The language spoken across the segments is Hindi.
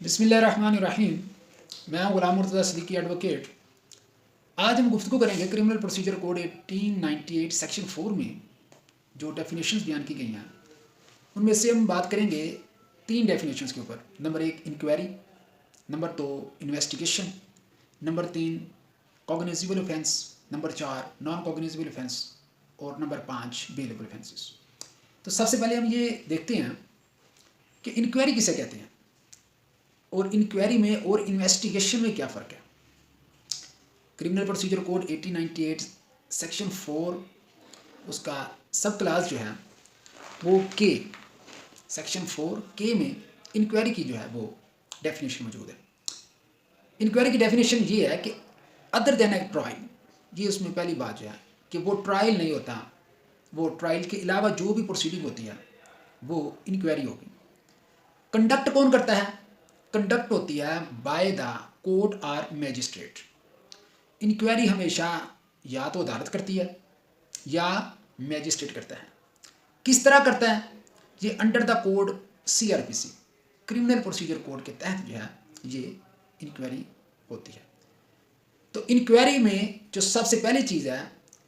बिस्मिल्लाहिर्रहमानिर्रहीम। मैं हूं गुलाम मुर्तज़ा सिद्दीकी एडवोकेट। आज हम गुफ्तगू करेंगे क्रिमिनल प्रोसीजर कोड 1898 सेक्शन 4 में जो डेफिनेशंस बयान की गई हैं उनमें से हम बात करेंगे 3 डेफिनेशंस के ऊपर। Number 1 inquiry, number 2 investigation, number 3 cognizable offence, number 4 non cognizable offence और नंबर 5 बेलेबल ऑफेंसेस। तो सबसे पहले हम ये देखते हैं कि इंक्वायरी किसे कहते हैं और इंक्वायरी में और इन्वेस्टिगेशन में क्या फ़र्क है। क्रिमिनल प्रोसीजर कोड 1898 सेक्शन 4 उसका सब क्लास जो है वो के सेक्शन 4 के में इंक्वायरी की जो है वो डेफिनेशन मौजूद है। इंक्वायरी की डेफिनेशन ये है कि अदर देन ए ट्रायल, ये उसमें पहली बात जो है कि वो ट्रायल नहीं होता, वो ट्रायल के अलावा जो भी प्रोसीडिंग होती है वो इंक्वायरी होगी। कंडक्ट कौन करता है? कंडक्ट होती है बाय द कोर्ट और मैजिस्ट्रेट। इंक्वायरी हमेशा या तो अदालत करती है या मैजिस्ट्रेट करता है। किस तरह करता है? ये under the code CRPC criminal procedure code के तहत जो है ये इंक्वायरी होती है। तो इंक्वायरी में जो सबसे पहली चीज़ है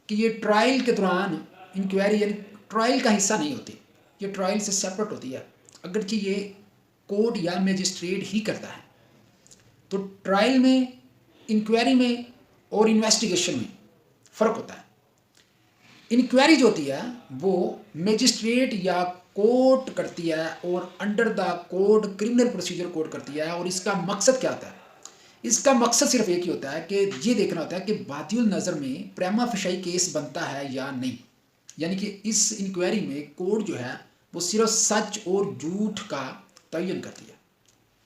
कि ये ट्रायल के दौरान इंक्वायरी यानी ट्रायल का हिस्सा नहीं होती, ये ट्रायल से सेपरेट होती है, अगरचे ये कोर्ट या मैजिस्ट्रेट ही करता है। तो ट्रायल में, इंक्वायरी में और इन्वेस्टिगेशन में फ़र्क होता है। इंक्वायरी जो होती है वो मैजिस्ट्रेट या कोर्ट करती है और under the code criminal procedure code करती है। और इसका मकसद क्या होता है? इसका मकसद सिर्फ एक ही होता है कि ये देखना होता है कि बातिल नज़र में प्रेमा फशाई केस बनता है या नहीं। यानी कि इस इंक्वायरी में कोर्ट जो है वो सिर्फ सच और झूठ का तयन करती है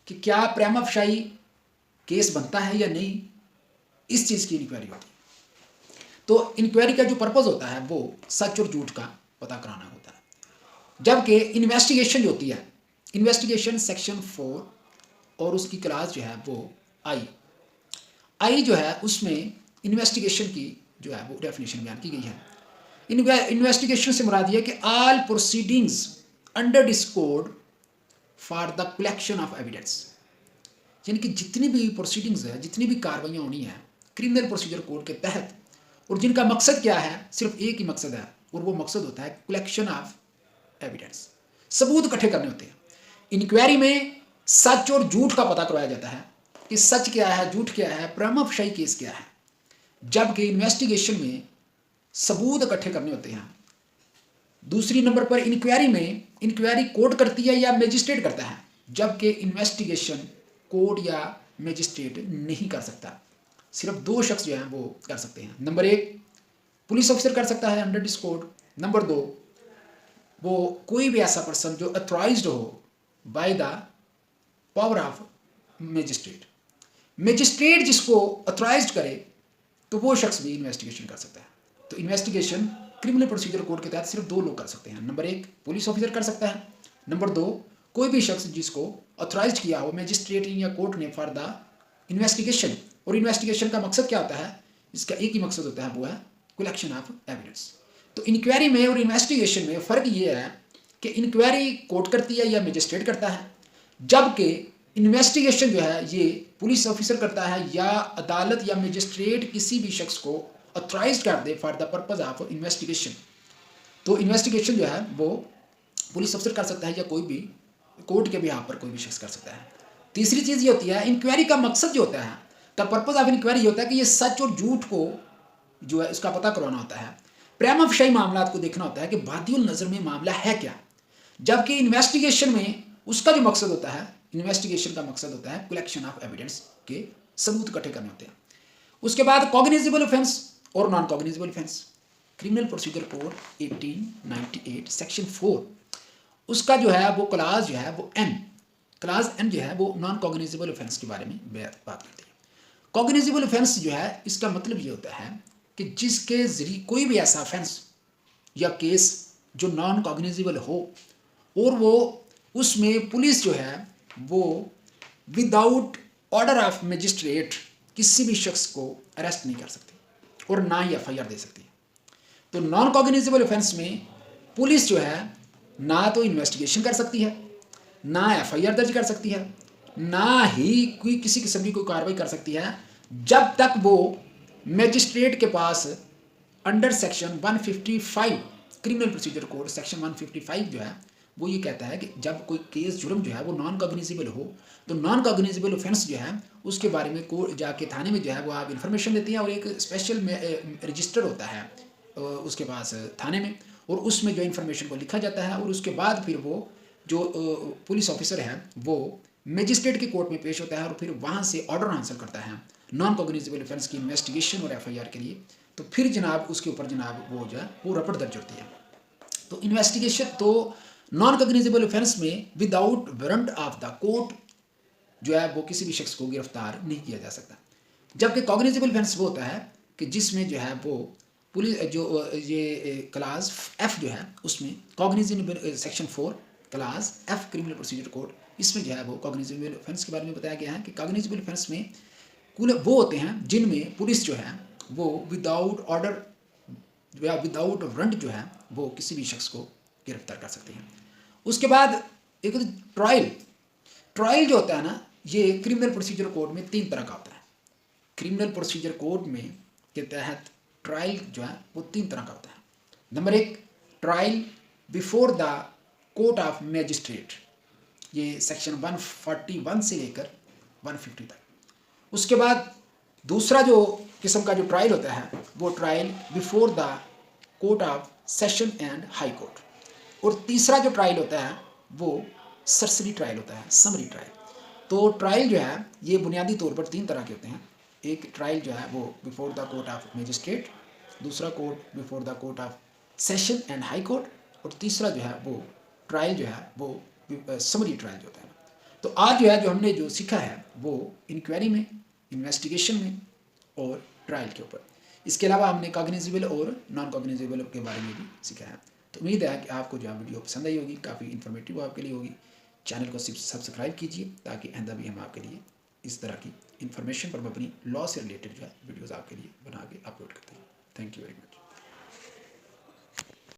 कि क्या प्रेमा फशाई केस बनता है या नहीं, इस चीज़ की इंक्वायरी होती है। तो इंक्वायरी का जो पर्पज़ होता है वो सच और झूठ का पता कराना होता है। जबकि इन्वेस्टिगेशन जो होती है, इन्वेस्टिगेशन सेक्शन 4 और उसकी क्लास जो है वो आई जो है उसमें इन्वेस्टिगेशन की जो है वो डेफिनेशन बयान की गई है। इन्वेस्टिगेशन से मुराद ये कि all proceedings under this code for the collection of evidence, यानी कि जितनी भी प्रोसीडिंग्स है, जितनी भी कार्रवाइयाँ होनी है क्रिमिनल प्रोसीजर कोड के तहत, और जिनका मकसद क्या है, सिर्फ एक ही मकसद है और वो मकसद होता है कलेक्शन ऑफ एविडेंस, सबूत इकट्ठे करने होते हैं। इंक्वायरी में सच और झूठ का पता करवाया जाता है कि सच क्या है, झूठ क्या है, प्रेमा फशाई केस क्या है। जबकि इन्वेस्टिगेशन में सबूत इकट्ठे करने होते हैं। दूसरी नंबर पर इंक्वायरी में इंक्वायरी कोर्ट करती है या मैजिस्ट्रेट करता है, जबकि इन्वेस्टिगेशन कोर्ट या मैजिस्ट्रेट नहीं कर सकता। सिर्फ 2 शख्स जो हैं वो कर सकते हैं। नंबर 1 पुलिस ऑफिसर कर सकता है अंडर दिस कोड। नंबर 2 वो कोई भी ऐसा पर्सन जो अथॉराइज्ड हो by the power of magistrate. Magistrate जिसको अथॉराइज्ड करे तो वो शख्स भी इन्वेस्टिगेशन कर सकता है। तो इन्वेस्टिगेशन क्रिमिनल प्रोसीजर कोड के तहत सिर्फ 2 लोग कर सकते हैं। नंबर 1 पुलिस ऑफिसर कर सकता है, नंबर 2 कोई भी शख्स जिसको अथॉराइज्ड किया हो मैजिस्ट्रेट या कोर्ट ने फॉर द इन्वेस्टिगेशन। और इन्वेस्टिगेशन का मकसद क्या होता है? इसका एक ही मकसद होता है, वो है कलेक्शन ऑफ एविडेंस। तो इंक्वायरी में और इन्वेस्टिगेशन में फ़र्क ये है कि इंक्वायरी कोर्ट करती है या मैजिस्ट्रेट करता है, जबकि इन्वेस्टिगेशन जो है ये पुलिस ऑफिसर करता है या अदालत या मैजिस्ट्रेट किसी भी शख्स को अथॉराइज्ड कर दे for the purpose of investigation. तो इन्वेस्टिगेशन जो है वो पुलिस ऑफिसर कर सकता है या कोई भी कोर्ट के बिहाफ पर कोई भी शख्स कर सकता है। तीसरी चीज़ ये होती है, इंक्वायरी का मकसद जो होता है, द पर्पज ऑफ इंक्वायरी ये होता है कि ये सच और झूठ को जो है उसका पता करवाना होता है। प्रेमा फशाई मामला को देखना होता है कि बातिल नज़र में मामला है क्या। जबकि इन्वेस्टिगेशन में उसका जो मकसद होता है, इन्वेस्टिगेशन का मकसद होता है कलेक्शन ऑफ एविडेंस के सबूत इकट्ठे करने होते हैं। उसके बाद कॉग्निजेबल ऑफेंस और non cognizable offence. Criminal procedure code 1898 section 4 उसका जो है वो क्लास जो है वो क्लास एन जो है वो नॉन कॉग्निजेबल ऑफेंस के बारे में बात करती है। कॉग्निजेबल ऑफेंस जो है इसका मतलब ये होता है कि जिसके जरिए कोई भी ऐसा ऑफेंस या केस जो नॉन कॉग्निजेबल हो और वो उसमें पुलिस जो है वो विदाउट ऑर्डर ऑफ मैजिस्ट्रेट किसी भी शख्स को अरेस्ट नहीं कर सकती और ना ही FIR दे सकती। तो नॉन कॉग्निजेबल ऑफेंस में पुलिस जो है ना तो इन्वेस्टिगेशन कर सकती है, ना FIR दर्ज कर सकती है, ना ही कोई किसी किस्म की कोई कार्रवाई कर सकती है जब तक वो मजिस्ट्रेट के पास under section 155 criminal procedure code section 155 जो है वो ये कहता है कि जब कोई केस जुर्म जो है वो नॉन कॉग्निजेबल हो, तो नॉन कॉग्निजेबल ऑफेंस जो है उसके बारे में कोर्ट जाके थाने में जो है वो आप इन्फॉर्मेशन देती हैं और एक स्पेशल रजिस्टर होता है उसके पास थाने में, और उसमें जो इन्फॉर्मेशन को लिखा जाता है और उसके बाद फिर वो जो पुलिस ऑफिसर है वो मजिस्ट्रेट की कोर्ट में पेश होता है और फिर वहाँ से ऑर्डर हासिल करता है नॉन कॉग्निजेबल ऑफेंस की इन्वेस्टिगेशन और एफआईआर के लिए। तो फिर जनाब उसके ऊपर जनाब वो जो है वो रपट दर्ज होती है। तो इन्वेस्टिगेशन तो नॉन कॉग्निजेबल ऑफेंस में without warrant of the court जो है वो किसी भी शख्स को गिरफ्तार नहीं किया जा सकता, जबकि कॉग्निजेबल ऑफेंस वो होता है कि जिसमें जो है वो पुलिस जो ये क्लास एफ जो है उसमें cognizable section 4 class F criminal procedure code, इसमें जो है वो कॉग्निजेबल ऑफेंस के बारे में बताया गया है कि कॉग्निजेबल ऑफेंस में कुल वो होते हैं जिनमें पुलिस जो है वो विदाउट ऑर्डर या विदाउट वारंट जो है वो किसी भी शख्स को गिरफ्तार कर सकते हैं। उसके बाद एक ट्रायल, ट्रायल जो होता है ना ये क्रिमिनल प्रोसीजर कोड में 3 तरह का होता है। क्रिमिनल प्रोसीजर कोड में के तहत ट्रायल जो है वो 3 तरह का होता है। Number 1 trial before the court of magistrate, ये सेक्शन 141 से लेकर 150 तक। उसके बाद दूसरा जो किस्म का जो ट्रायल होता है वो trial before the court of session and high court, और तीसरा जो ट्रायल होता है वो सरसरी ट्रायल होता है, समरी ट्रायल। तो ट्रायल जो है ये बुनियादी तौर पर 3 तरह के होते हैं। एक ट्रायल जो है वो before the court of magistrate, दूसरा court before the court of session and high court, और तीसरा जो है वो ट्रायल जो है वो समरी ट्रायल जो होता है। तो आज जो है जो हमने जो सीखा है वो इंक्वायरी में, इन्वेस्टिगेशन में और ट्रायल के ऊपर। इसके अलावा हमने कॉग्निजेबल और नॉन कॉग्निजेबल के बारे में भी सीखा है। तो उम्मीद है कि आपको जो है वीडियो पसंद आई होगी, काफ़ी इन्फॉर्मेटिव आपके लिए होगी। चैनल को सब्सक्राइब कीजिए ताकि आइंदा भी हम आपके लिए इस तरह की इन्फॉर्मेशन पर हम अपनी लॉ से रिलेटेड जो है वीडियोज़ आपके लिए बना के अपलोड करते हैं। Thank you very much.